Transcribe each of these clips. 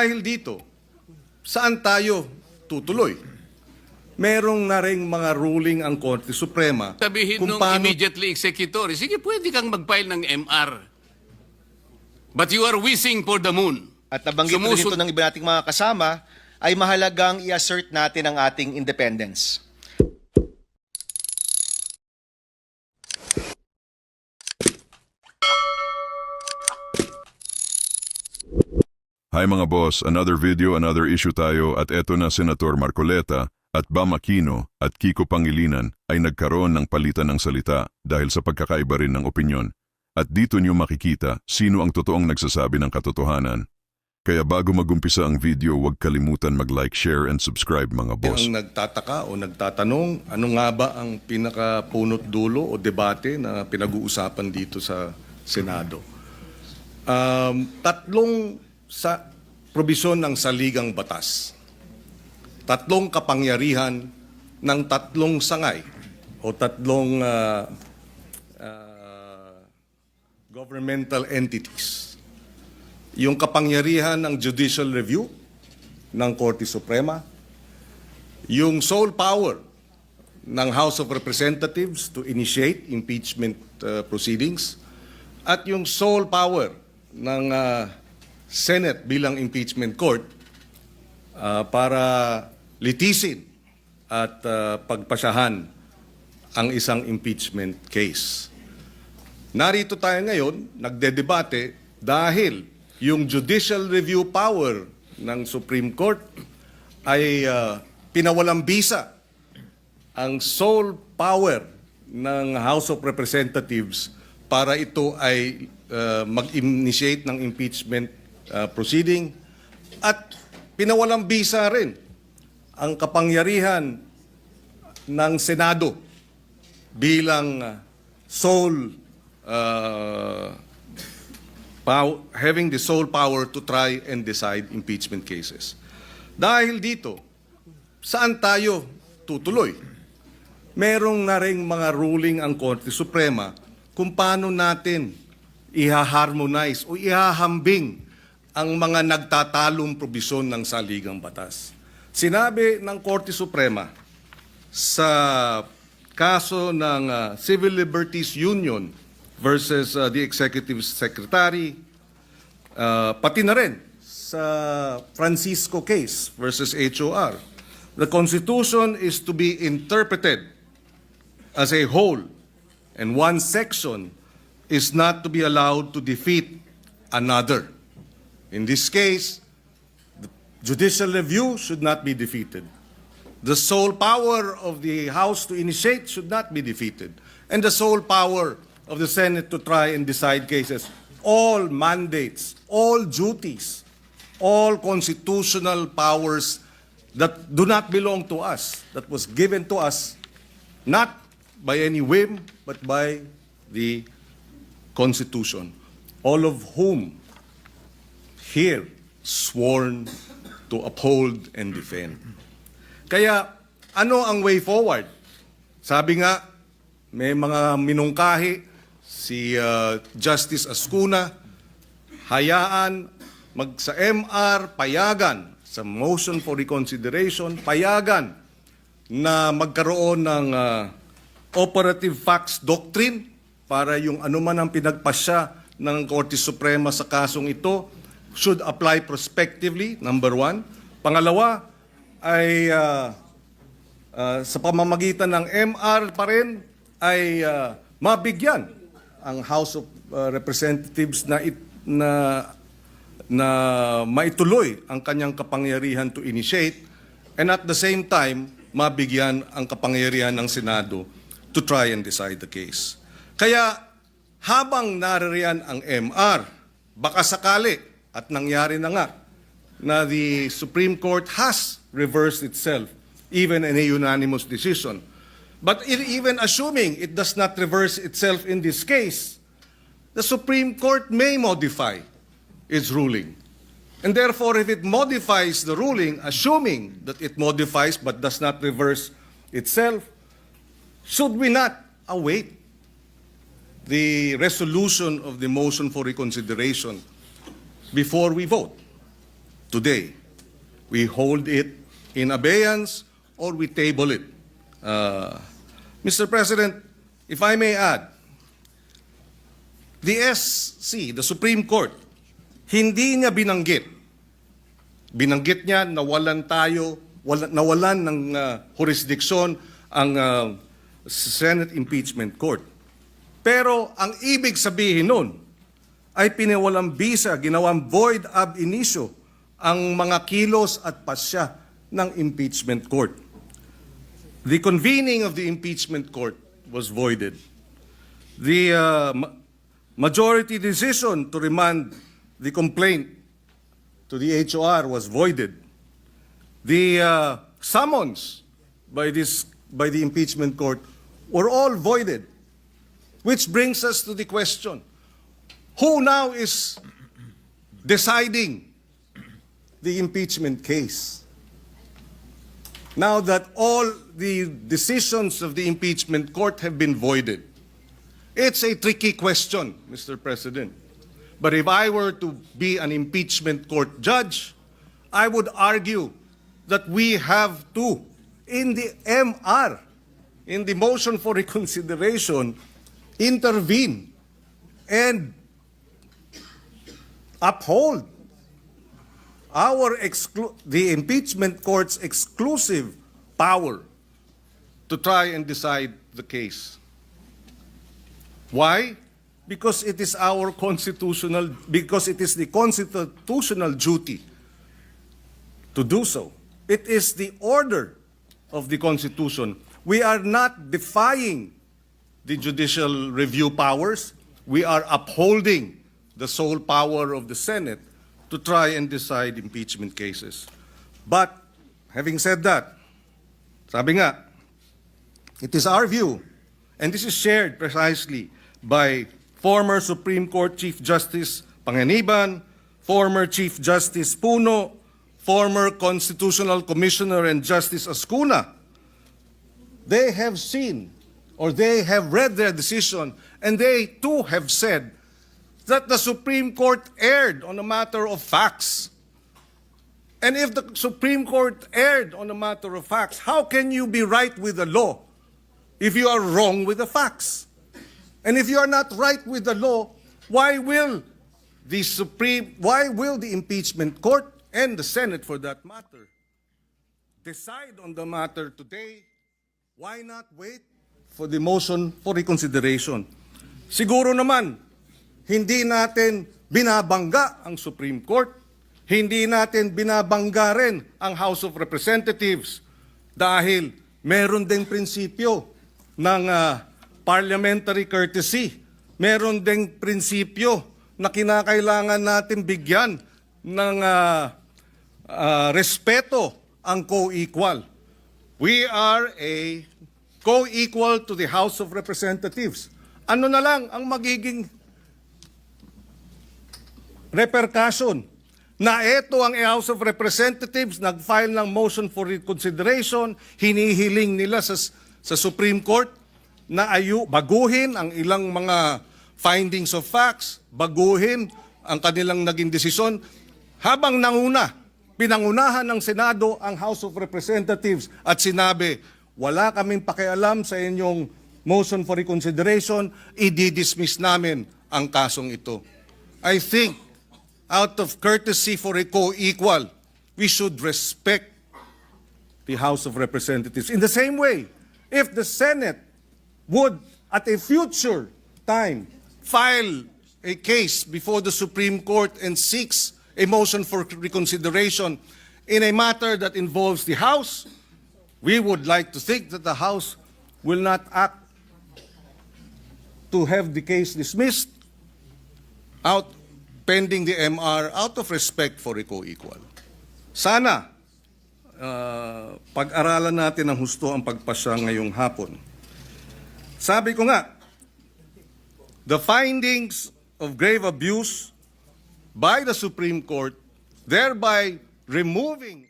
Dahil dito, saan tayo tutuloy? Merong na ring mga ruling ang Korte Suprema Sabihin kung nung paano immediately executory, sige, pwede kang mag-file ng MR. But you are wishing for the moon. At nabanggit rin dito ng iba nating mga kasama, ay mahalagang i-assert natin ang ating independence. Hi mga boss, another video, another issue tayo at eto na Senator Marcoleta at Bam Aquino at Kiko Pangilinan ay nagkaroon ng palitan ng salita dahil sa pagkakaiba rin ng opinyon. At dito niyo makikita sino ang totoong nagsasabi ng katotohanan. Kaya bago magumpisa ang video, huwag kalimutan mag-like, share, and subscribe mga boss. ang nagtataka o nagtatanong, ano nga ba ang pinakapunot dulo o debate na pinag-uusapan dito sa Senado? Tatlong sa probisyon ng saligang batas. Tatlong kapangyarihan ng tatlong sangay o tatlong governmental entities. Yung kapangyarihan ng judicial review ng Korte Suprema, yung sole power ng House of Representatives to initiate impeachment proceedings, at yung sole power ng Senate bilang impeachment court para litisin at pagpasyahan ang isang impeachment case. Narito tayo ngayon, nagdedebate dahil yung judicial review power ng Supreme Court ay pinawalang bisa ang sole power ng House of Representatives para ito ay mag-initiate ng impeachment proceeding, at pinawalang bisa rin ang kapangyarihan ng Senado bilang sole having the sole power to try and decide impeachment cases. Dahil dito, saan tayo tutuloy? Merong na ring mga ruling ang Korte Suprema kung paano natin iha-harmonize o ihahambing ang mga nagtatalong probisyon ng saligang batas. Sinabi ng Korte Suprema sa kaso ng Civil Liberties Union versus the Executive Secretary, pati na rin sa Francisco case versus HOR, the Constitution is to be interpreted as a whole, and one section is not to be allowed to defeat another. In this case, the judicial review should not be defeated. The sole power of the House to initiate should not be defeated. And the sole power of the Senate to try and decide cases. All mandates, all duties, all constitutional powers that do not belong to us, that was given to us not by any whim, but by the Constitution, all of whom here sworn to uphold and defend. Kaya ano ang way forward? Sabi nga, may mga minungkahi si Justice Ascuna, hayaan sa MR, payagan sa motion for reconsideration, payagan na magkaroon ng operative facts doctrine para yung anuman ang pinagpasya ng Korte Suprema sa kasong ito should apply prospectively, number one. Pangalawa ay sa pamamagitan ng MR pa rin ay mabigyan ang House of Representatives na maituloy ang kanyang kapangyarihan to initiate, and at the same time mabigyan ang kapangyarihan ng Senado to try and decide the case. Kaya habang naririyan ang MR, baka sakali, at nangyari na nga, na the Supreme Court has reversed itself, even in a unanimous decision. But even assuming it does not reverse itself in this case, the Supreme Court may modify its ruling. And therefore, if it modifies the ruling, assuming that it modifies but does not reverse itself, should we not await the resolution of the motion for reconsideration before we vote? today. We hold it in abeyance or we table it. Mr. President, if I may add, the SC, the Supreme Court, hindi niya binanggit. Binanggit niya nawalan ng jurisdiction ang Senate Impeachment Court. Pero ang ibig sabihin nun ay pinawalang bisa, ginawang void ab initio ang mga kilos at pasya ng impeachment court. The convening of the impeachment court was voided. The majority decision to remand the complaint to the HOR was voided. The summons by the impeachment court were all voided. Which brings us to the question, who now is deciding the impeachment case? Now that all the decisions of the impeachment court have been voided. It's a tricky question, Mr. President. But if I were to be an impeachment court judge, I would argue that we have to, in the MR, in the motion for reconsideration, intervene and uphold the impeachment court's exclusive power to try and decide the case. Why? Because it is the constitutional duty to do so. It is the order of the Constitution. We are not defying the judicial review powers. We are upholding the sole power of the Senate to try and decide impeachment cases. But, having said that, sabi nga, it is our view, and this is shared precisely by former Supreme Court Chief Justice Panganiban, former Chief Justice Puno, former Constitutional Commissioner and Justice Ascuna. They have seen, or they have read their decision, and they too have said that the Supreme Court erred on a matter of facts. And if the Supreme Court erred on a matter of facts, how can you be right with the law if you are wrong with the facts? And if you are not right with the law, why will the impeachment court and the Senate, for that matter, decide on the matter today? Why not wait for the motion for reconsideration? Siguro naman, hindi natin binabangga ang Supreme Court, hindi natin binabangga rin ang House of Representatives dahil meron ding prinsipyo ng parliamentary courtesy. Meron ding prinsipyo na kinakailangan natin bigyan ng respeto ang co-equal. We are a co-equal to the House of Representatives. Ano na lang ang magiging repercussion na ito ang House of Representatives nag-file ng motion for reconsideration, hinihiling nila sa Supreme Court na baguhin ang ilang mga findings of facts, baguhin ang kanilang naging desisyon habang pinangunahan ng Senado ang House of Representatives at sinabi, wala kaming pakialam sa inyong motion for reconsideration, i-dismiss namin ang kasong ito. I think, out of courtesy for a co-equal, we should respect the House of Representatives. In the same way, if the Senate would, at a future time, file a case before the Supreme Court and seeks a motion for reconsideration in a matter that involves the House, we would like to think that the House will not act to have the case dismissed pending the MR out of respect for a co-equal. Sana pag-aralan natin ng husto ang pagpasya ngayong hapon. Sabi ko nga, the findings of grave abuse by the Supreme Court, thereby removing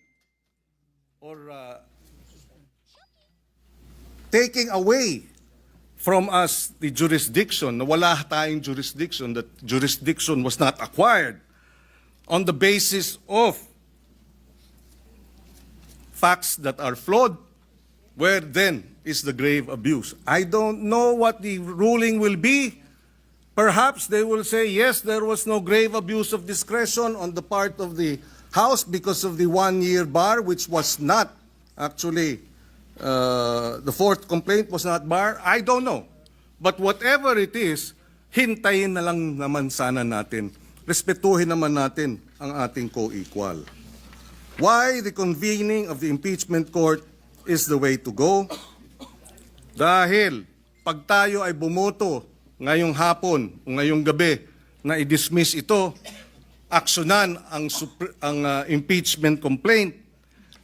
or taking away from us the jurisdiction, na wala tayong jurisdiction, that jurisdiction was not acquired on the basis of facts that are flawed, where then is the grave abuse? I don't know what the ruling will be. Perhaps they will say, yes, there was no grave abuse of discretion on the part of the House because of the 1-year bar, which was not actually, the fourth complaint was not bar. I don't know. But whatever it is, hintayin na lang naman sana natin. Respetuhin naman natin ang ating co-equal. Why the convening of the impeachment court is the way to go? Dahil pag tayo ay bumoto ngayong hapon o ngayong gabi na i-dismiss ito, aksyonan ang impeachment complaint,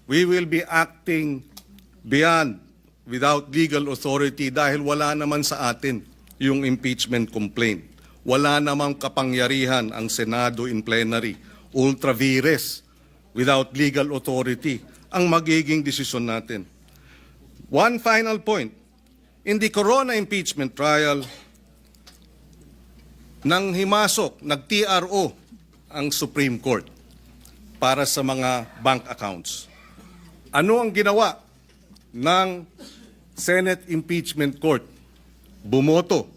we will be acting beyond, without legal authority dahil wala naman sa atin yung impeachment complaint. Wala namang kapangyarihan ang Senado in plenary, ultra vires, without legal authority, ang magiging desisyon natin. One final point. In the Corona impeachment trial, nang himasok, nag-TRO ang Supreme Court para sa mga bank accounts. Ano ang ginawa ng Senate Impeachment Court? Bumoto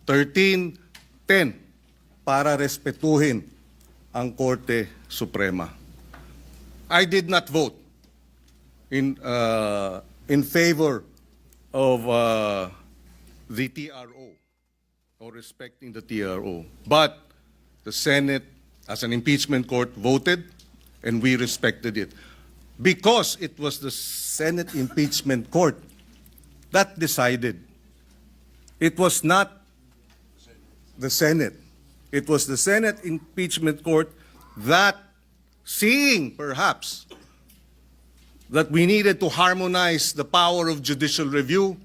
13-10 para respetuhin ang Korte Suprema. I did not vote in favor of the TRO or respecting the TRO. But the Senate, as an impeachment court, voted and we respected it. Because it was the Senate impeachment court that decided. It was not the Senate. It was the Senate impeachment court that, seeing perhaps that we needed to harmonize the power of judicial review,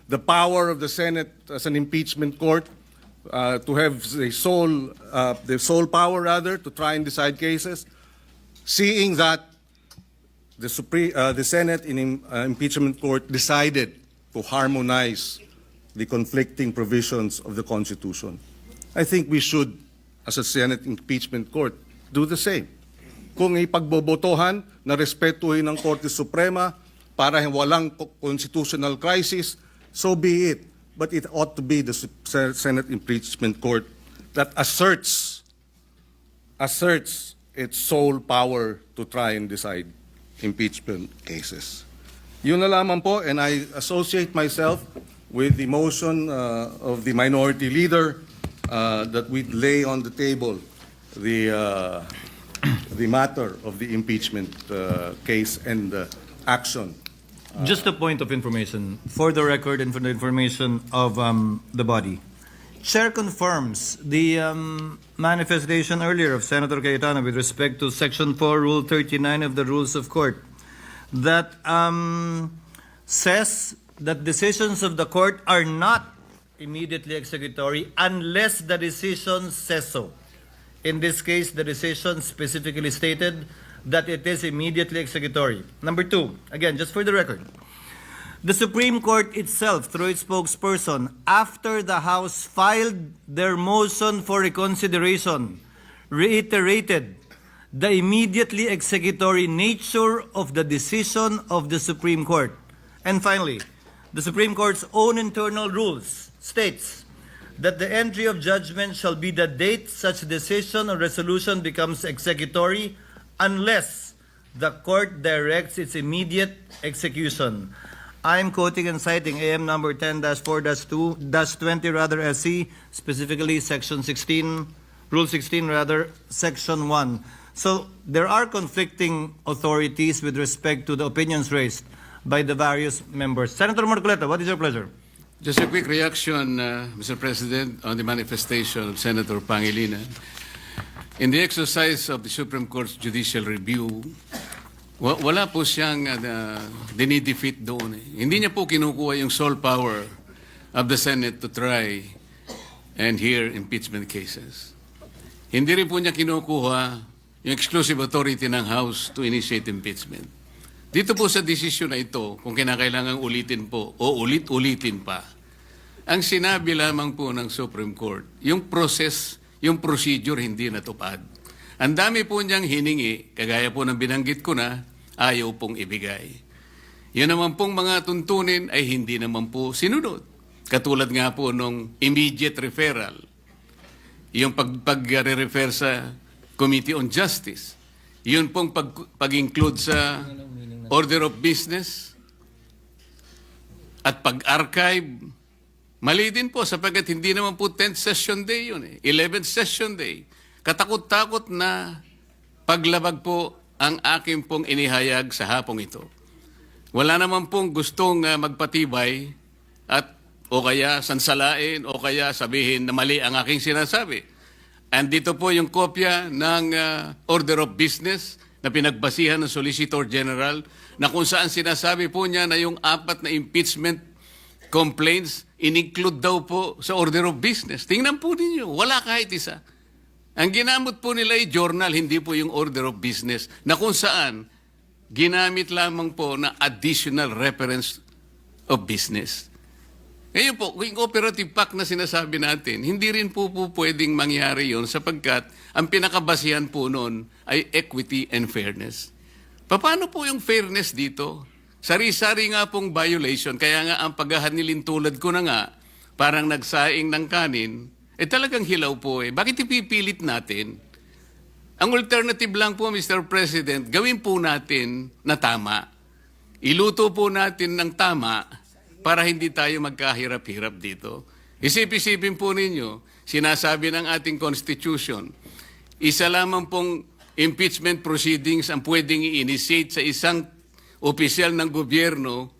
the power of the Senate as an impeachment court, to have the sole power rather to try and decide cases, seeing that the Senate in impeachment court decided to harmonize the conflicting provisions of the Constitution. I think we should, as a Senate impeachment court, do the same. Kung ipagbobotohan na respetuhin ng Korte Suprema para walang constitutional crisis, so be it. But it ought to be the Senate impeachment court that asserts its sole power to try and decide impeachment cases. Yun na lamang po, and I associate myself with the motion of the minority leader that we lay on the table the matter of the impeachment case and action. Just a point of information, for the record and for the information of the body. Chair confirms the manifestation earlier of Senator Cayetano with respect to Section 4, Rule 39 of the Rules of Court that says that decisions of the court are not immediately executory unless the decision says so. In this case, the decision specifically stated that it is immediately executory. Number two, again, just for the record, the Supreme Court itself, through its spokesperson, after the House filed their motion for reconsideration, reiterated the immediately executory nature of the decision of the Supreme Court. And finally, the Supreme Court's own internal rules states that the entry of judgment shall be the date such decision or resolution becomes executory unless the court directs its immediate execution. I'm quoting and citing AM number 10-4-2-20 rather SC, specifically section 16, rule 16 rather, section 1. So there are conflicting authorities with respect to the opinions raised by the various members. Senator Marcoleta, what is your pleasure? Just a quick reaction, Mr. President, on the manifestation of Senator Pangilinan. In the exercise of the Supreme Court's judicial review, wala po siyang dinidefeat doon. Hindi niya po kinukuha yung sole power of the Senate to try and hear impeachment cases. Hindi rin po niya kinukuha yung exclusive authority ng House to initiate impeachment. Dito po sa desisyon na ito, kung kinakailangan ulitin po o ulit-ulitin pa, ang sinabi lamang po ng Supreme Court, yung process, yung procedure hindi natupad. Ang dami po niyang hiningi, kagaya po ng binanggit ko na, ayaw pong ibigay. Yun naman pong mga tuntunin ay hindi naman po sinunod. Katulad nga po nung immediate referral, yung pag-refer sa Committee on Justice, yun pong pag-include sa order of business at pag-archive, mali din po sapagkat hindi naman po 10th session day yun 11th session day. Katakot-takot na paglabag po ang aking pong inihayag sa hapong ito. Wala naman pong gustong magpatibay at o kaya sansalain o kaya sabihin na mali ang aking sinasabi. And dito po yung kopya ng order of business na pinagbasihan ng Solicitor General na kung saan sinasabi po niya na yung 4 na impeachment complaints in-include daw po sa order of business. Tingnan po ninyo, wala kahit isa. Ang ginamit po nila ay journal, hindi po yung order of business na kung saan ginamit lamang po na additional reference of business. Ngayon po, yung operative pact na sinasabi natin, hindi rin po pwedeng mangyari yon sapagkat ang pinakabasihan po noon ay equity and fairness. Paano po yung fairness dito? Sari-sari nga pong violation, kaya nga ang paghahanilin tulad ko na nga, parang nagsaing ng kanin, talagang hilaw po Bakit ipipilit natin? Ang alternative lang po, Mr. President, gawin po natin na tama. Iluto po natin ng tama para hindi tayo magkahirap-hirap dito. Isip-isipin po ninyo, sinasabi ng ating Constitution, isa lamang pong impeachment proceedings ang pwedeng i-initiate sa isang opisyal ng gobyerno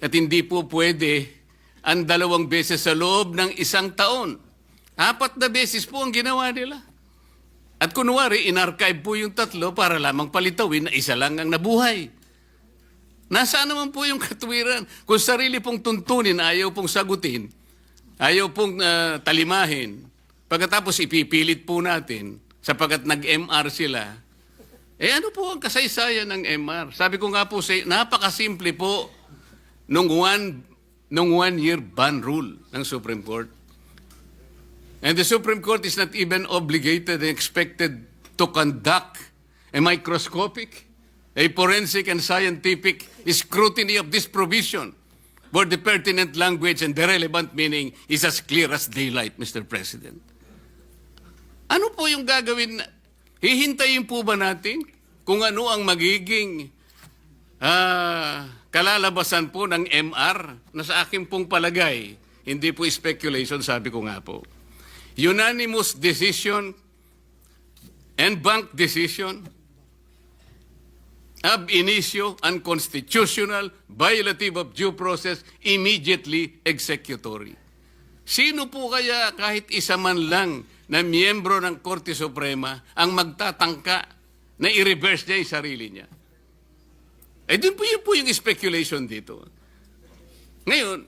at hindi po pwede ang 2 beses sa loob ng 1 taon. 4 na beses po ang ginawa nila. At kunwari, in-archive po yung 3 para lamang palitawin na 1 lang ang nabuhay. Nasaan naman po yung katuwiran? Kung sarili pong tuntunin, ayaw pong sagutin, ayaw pong talimahin, pagkatapos ipipilit po natin, sapagkat nag-MR sila, ano po ang kasaysayan ng MR? Sabi ko nga po, napakasimple po nung 1-year ban rule ng Supreme Court. And the Supreme Court is not even obligated and expected to conduct a microscopic, a forensic and scientific scrutiny of this provision where the pertinent language and the relevant meaning is as clear as daylight, Mr. President. Ano po yung gagawin? Hihintayin po ba natin kung ano ang magiging kalalabasan po ng MR na sa akin pong palagay, hindi po speculation, sabi ko nga po. Unanimous decision and bank decision ab initio unconstitutional, violative of due process, immediately executory. Sino po kaya kahit isa man lang na miyembro ng Korte Suprema ang magtatangka na i-reverse niya yung sarili niya? Yun po yung speculation dito. Ngayon,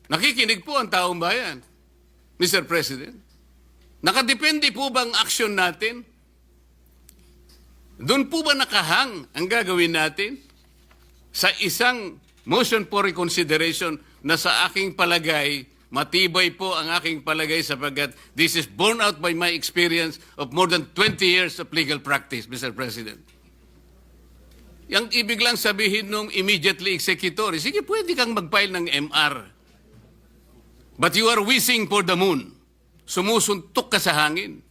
nakikinig po ang taong bayan, Mr. President. Nakadepende po ba ang aksyon natin? Doon po ba nakahang ang gagawin natin sa isang motion for reconsideration na sa aking palagay, matibay po ang aking palagay sapagkat this is borne out by my experience of more than 20 years of legal practice, Mr. President. Yang ibig lang sabihin nung immediately executory, sige, pwede kang mag-file ng MR. But you are wishing for the moon. Sumusuntok ka sa hangin.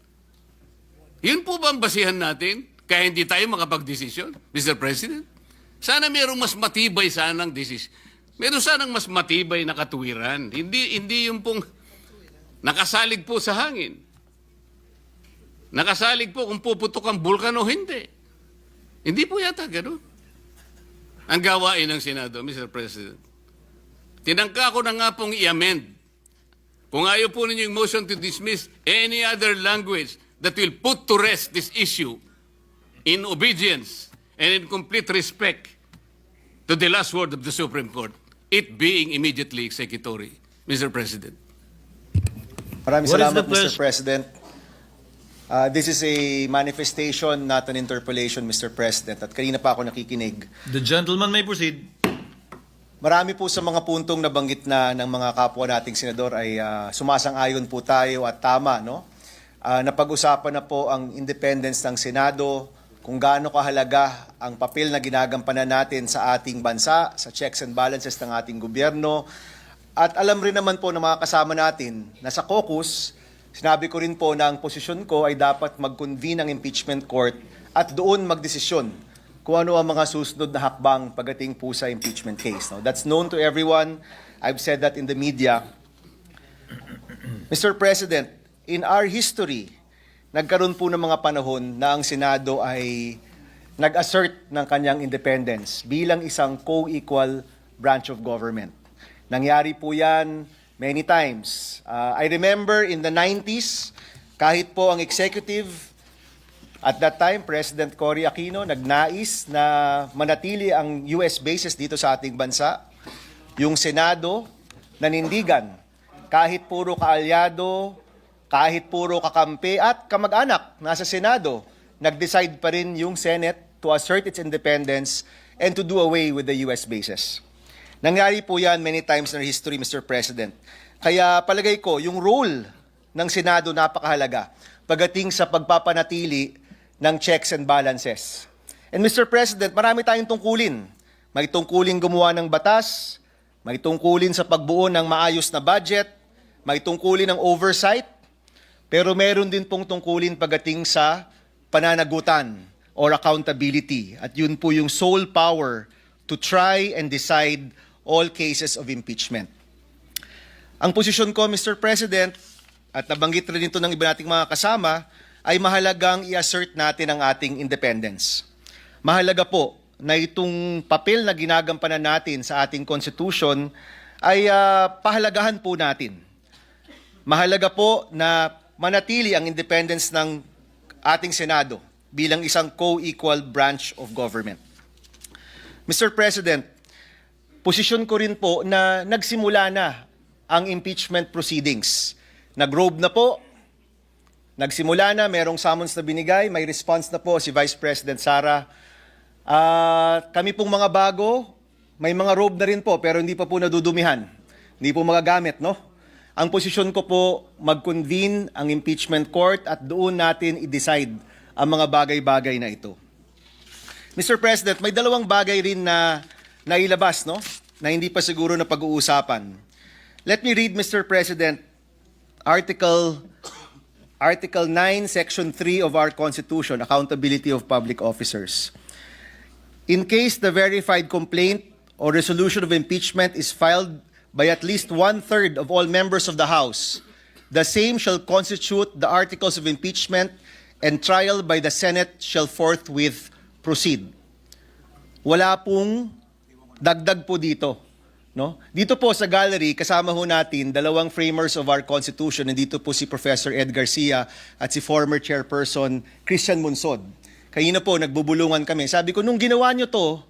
Yun po ba ang basihan natin? Kaya hindi tayo makapag-desisyon, Mr. President? Sana mayroong mas matibay sanang desisyon. Meron sanang mas matibay na katuwiran. Hindi yung pong nakasalig po sa hangin. Nakasalig po kung puputok ang bulkan o hindi. Hindi po yata gano'n. Ang gawain ng Senado, Mr. President. Tinangka ko na nga pong i-amend. Kung ayaw po ninyo yung motion to dismiss any other language that will put to rest this issue in obedience and in complete respect to the last word of the Supreme Court, it being immediately executory, Mr. President. Maraming What is salamat, the pleasure? Mr. President. This is a manifestation, not an interpolation, Mr. President. At kanina pa ako nakikinig. The gentleman may proceed. Marami po sa mga puntong nabanggit na ng mga kapwa nating senador ay sumasang-ayon po tayo at tama, no? Napag-usapan na po ang independence ng Senado, kung gaano kahalaga ang papel na ginagampanan natin sa ating bansa, sa checks and balances ng ating gobyerno. At alam rin naman po ng mga kasama natin na sa caucus, sinabi ko rin po na ang posisyon ko ay dapat mag-convene ang impeachment court at doon magdesisyon kung ano ang mga susunod na hakbang pagdating po sa impeachment case. No? That's known to everyone. I've said that in the media. Mr. President, in our history, nagkaroon po ng mga panahon na ang Senado ay nag-assert ng kanyang independence bilang isang co-equal branch of government. Nangyari po yan many times. I remember in the 90s, kahit po ang executive, at that time, President Cory Aquino, nagnais na manatili ang US bases dito sa ating bansa. Yung Senado, nanindigan, kahit puro kaalyado, kahit puro kakampi at kamag-anak nasa Senado, nag-decide pa rin yung Senate to assert its independence and to do away with the US bases. Nangyari po yan many times in our history, Mr. President. Kaya palagay ko, yung role ng Senado napakahalaga pagdating sa pagpapanatili ng checks and balances. And Mr. President, marami tayong tungkulin. May tungkulin gumawa ng batas, may tungkulin sa pagbuo ng maayos na budget, may tungkulin ng oversight, pero meron din pong tungkulin pagdating sa pananagutan or accountability. At yun po yung sole power to try and decide all cases of impeachment. Ang posisyon ko, Mr. President, at nabanggit rin ito ng iba nating mga kasama, ay mahalagang i-assert natin ang ating independence. Mahalaga po na itong papel na ginagampanan natin sa ating Constitution ay pahalagahan po natin. Mahalaga po na manatili ang independence ng ating Senado bilang isang co-equal branch of government. Mr. President, posisyon ko rin po na nagsimula na ang impeachment proceedings. Nag-robe na po, nagsimula na, merong summons na binigay, may response na po si Vice President Sara. Kami pong mga bago, may mga robe na rin po pero hindi pa po nadudumihan. Hindi po magagamit, no? Ang posisyon ko po, mag-convene ang impeachment court at doon natin i-decide ang mga bagay-bagay na ito. Mr. President, may dalawang bagay rin na nailabas, no? Na hindi pa siguro na pag-uusapan. Let me read, Mr. President, Article 9, Section 3 of our Constitution, Accountability of Public Officers. In case the verified complaint or resolution of impeachment is filed by at least one-third of all members of the House, the same shall constitute the articles of impeachment and trial by the Senate shall forthwith proceed. Wala pong dagdag po dito. No? Dito po sa gallery, kasama ho natin dalawang framers of our Constitution. Nandito po si Professor Ed Garcia at si former Chairperson Christian Munsod. Kanina po, nagbubulungan kami. Sabi ko, nung ginawa nyo to,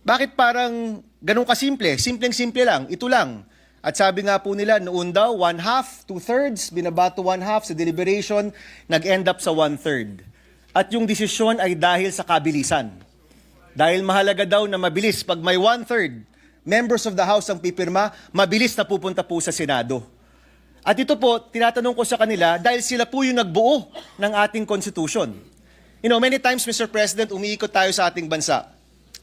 bakit parang ganun kasimple? Simpleng-simple lang, ito lang. At sabi nga po nila, noon daw, 1/2, 2/3, binabato 1/2 sa deliberation, nag-end up sa 1/3. At yung desisyon ay dahil sa kabilisan. Dahil mahalaga daw na mabilis. Pag may 1/3, members of the House ang pipirma, mabilis na pupunta po sa Senado. At ito po, tinatanong ko sa kanila, dahil sila po yung nagbuo ng ating Constitution. You know, many times, Mr. President, umiikot tayo sa ating bansa.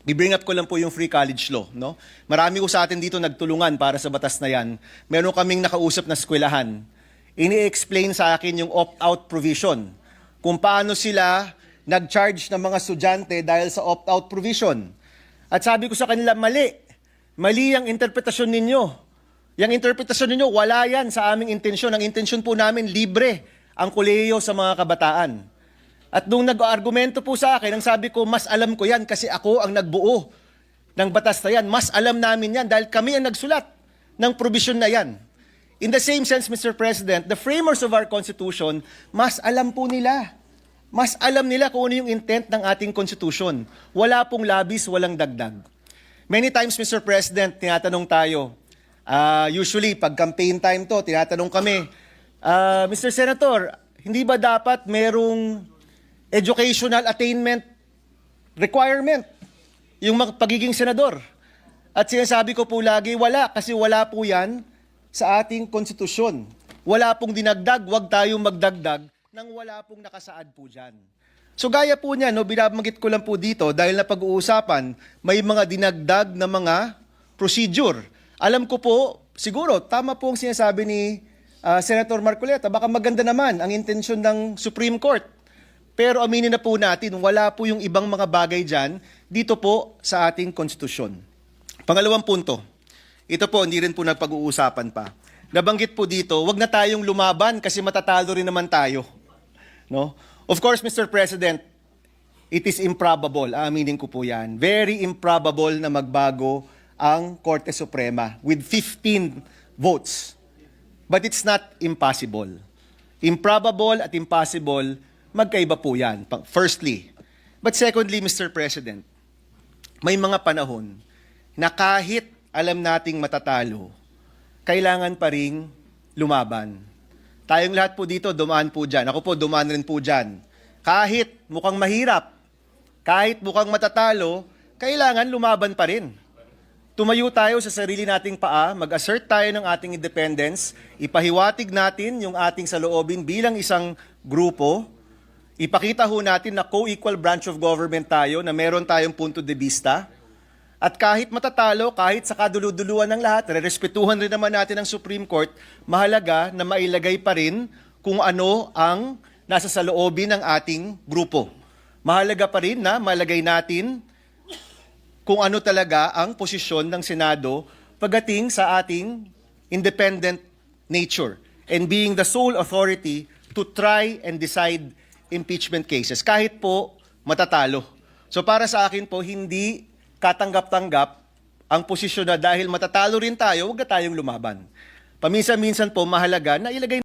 I-bring up ko lang po yung free college law. No? Marami ko sa atin dito nagtulungan para sa batas na yan. Meron kaming nakausap na eskwelahan. Ini-explain sa akin yung opt-out provision. Kung paano sila nag-charge ng mga estudyante dahil sa opt-out provision. At sabi ko sa kanila, mali. Mali ang interpretasyon ninyo. Yung interpretasyon ninyo, wala yan sa aming intensyon. Ang intensyon po namin, libre ang kolehiyo sa mga kabataan. At nung nag-argumento po sa akin, ang sabi ko, mas alam ko yan kasi ako ang nagbuo ng batas na yan. Mas alam namin yan dahil kami ang nagsulat ng provision na yan. In the same sense, Mr. President, the framers of our Constitution, mas alam po nila. Mas alam nila kung ano yung intent ng ating Constitution. Wala pong labis, walang dagdag. Many times, Mr. President, tinatanong tayo, usually pag campaign time to, tinatanong kami, Mr. Senator, hindi ba dapat merong educational attainment requirement yung pagiging senador? At sinasabi ko po lagi, wala, kasi wala po yan sa ating konstitusyon. Wala pong dinagdag, wag tayong magdagdag nang wala pong nakasaad po dyan. So gaya po niya, no, binabanggit ko lang po dito dahil na pag-uusapan, may mga dinagdag na mga procedure. Alam ko po, siguro, tama po ang sinasabi ni Senator Marcoleta, baka maganda naman ang intensyon ng Supreme Court. Pero aminin na po natin, wala po yung ibang mga bagay dyan dito po sa ating konstitusyon. Pangalawang punto, ito po, hindi rin po nagpag-uusapan pa. Nabanggit po dito, wag na tayong lumaban kasi matatalo rin naman tayo. No? Of course, Mr. President, it is improbable, aaminin ko po yan, very improbable na magbago ang Korte Suprema with 15 votes. But it's not impossible. Improbable at impossible, magkaiba po yan, firstly. But secondly, Mr. President, may mga panahon na kahit alam nating matatalo, kailangan pa ring lumaban. Tayong lahat po dito, dumaan po dyan. Ako po, dumaan rin po dyan. Kahit mukhang mahirap, kahit mukhang matatalo, kailangan lumaban pa rin. Tumayo tayo sa sarili nating paa, mag-assert tayo ng ating independence, ipahiwatig natin yung ating saloobin bilang isang grupo, ipakita ho natin na co-equal branch of government tayo, na meron tayong punto de vista, at kahit matatalo, kahit sa kaduluduluan ng lahat, rerespetuhan rin naman natin ang Supreme Court, mahalaga na mailagay pa rin kung ano ang nasa saloobin ng ating grupo. Mahalaga pa rin na malagay natin kung ano talaga ang posisyon ng Senado pagdating sa ating independent nature and being the sole authority to try and decide impeachment cases, kahit po matatalo. So para sa akin po, hindi katanggap-tanggap ang posisyon na dahil matatalo rin tayo, huwag na tayong lumaban. Paminsan-minsan po mahalaga na ilagay